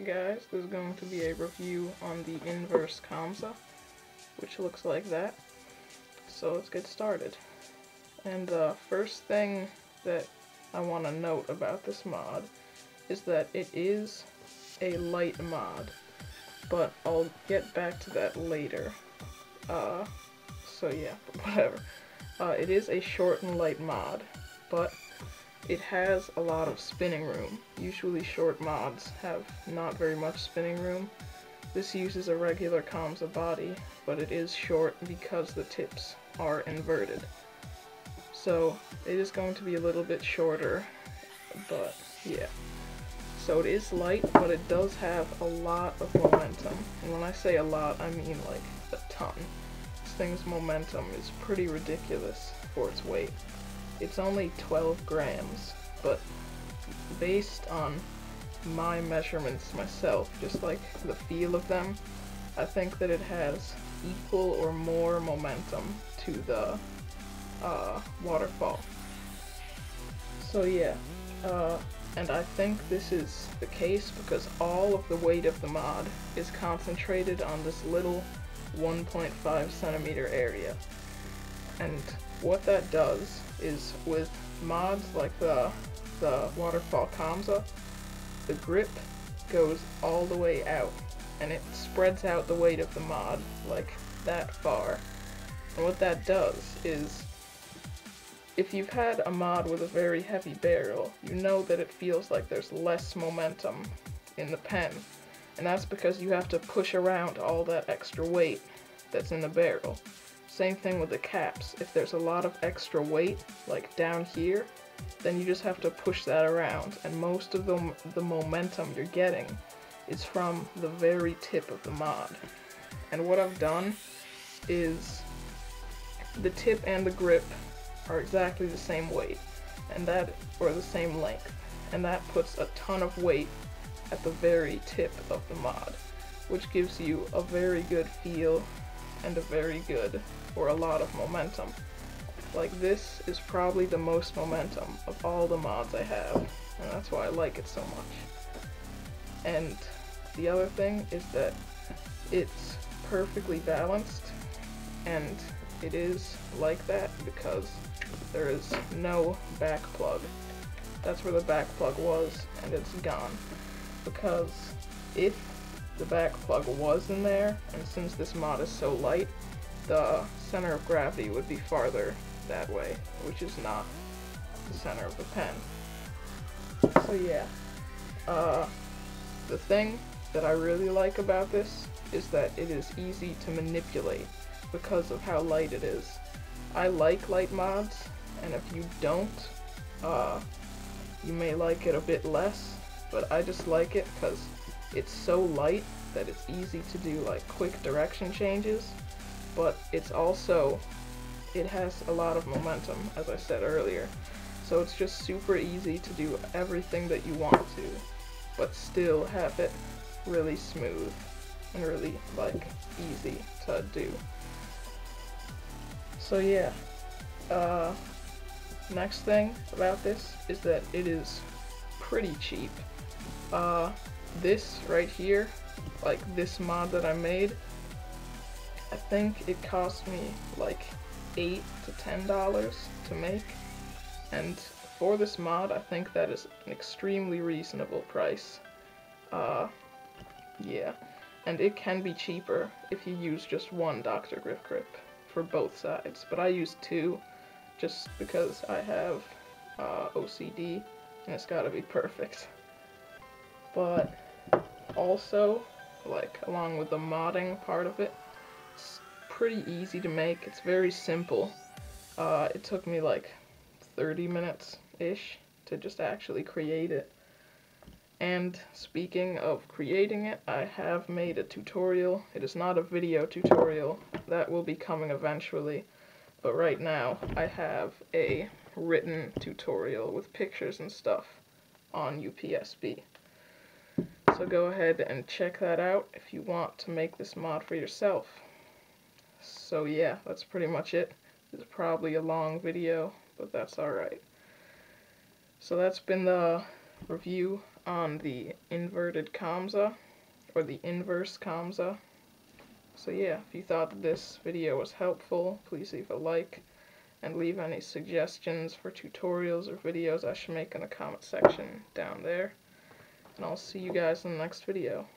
guys, there's going to be a review on the inverse Comssa, which looks like that. So let's get started. And the first thing that I want to note about this mod is that it is a light mod, but I'll get back to that later. So yeah, whatever. It is a short and light mod, but it has a lot of spinning room. Usually short mods have not very much spinning room. This uses a regular Comssa body, but it is short because the tips are inverted. So it is going to be a little bit shorter, but yeah. So it is light, but it does have a lot of momentum. And when I say a lot, I mean like a ton. This thing's momentum is pretty ridiculous for its weight. It's only 12 grams, but based on my measurements myself, just like the feel of them, I think that it has equal or more momentum to the waterfall. So yeah, and I think this is the case because all of the weight of the mod is concentrated on this little 1.5 centimeter area. And what that does is, with mods like the waterfall Comssa, the grip goes all the way out, and it spreads out the weight of the mod like that far. And what that does is, if you've had a mod with a very heavy barrel, you know that it feels like there's less momentum in the pen, and that's because you have to push around all that extra weight that's in the barrel. Same thing with the caps. If there's a lot of extra weight, like down here, then you just have to push that around, and most of the momentum you're getting is from the very tip of the mod. And what I've done is, the tip and the grip are exactly the same weight, or the same length, and that puts a ton of weight at the very tip of the mod, which gives you a very good feel and a very good, or a lot of momentum. Like, this is probably the most momentum of all the mods I have, and that's why I like it so much. And the other thing is that it's perfectly balanced, and it is like that because there is no back plug. That's where the back plug was, and it's gone. Because if the back plug was in there, and since this mod is so light, the center of gravity would be farther that way, which is not the center of the pen. So yeah, the thing that I really like about this is that it is easy to manipulate because of how light it is. I like light mods, and if you don't, you may like it a bit less, but I just like it because it's so light that it's easy to do like quick direction changes, but it's also, it has a lot of momentum, as I said earlier, so it's just super easy to do everything that you want to, but still have it really smooth and really like easy to do. So yeah, next thing about this is that it is pretty cheap. This right here, like this mod that I made, I think it cost me like $8 to $10 to make, and for this mod I think that is an extremely reasonable price. Yeah, and it can be cheaper if you use just one Dr. Grip for both sides, but I use two just because I have OCD and it's gotta be perfect. But also, like, along with the modding part of it, it's pretty easy to make. It's very simple. It took me like 30 minutes-ish to just actually create it. And speaking of creating it, I have made a tutorial. It is not a video tutorial. That will be coming eventually. But right now, I have a written tutorial with pictures and stuff on UPSB. So go ahead and check that out if you want to make this mod for yourself. So yeah, that's pretty much it. It's probably a long video, but that's alright. So that's been the review on the inverted Comssa, or the inverse Comssa. So yeah, if you thought that this video was helpful, please leave a like, and leave any suggestions for tutorials or videos I should make in the comment section down there. And I'll see you guys in the next video.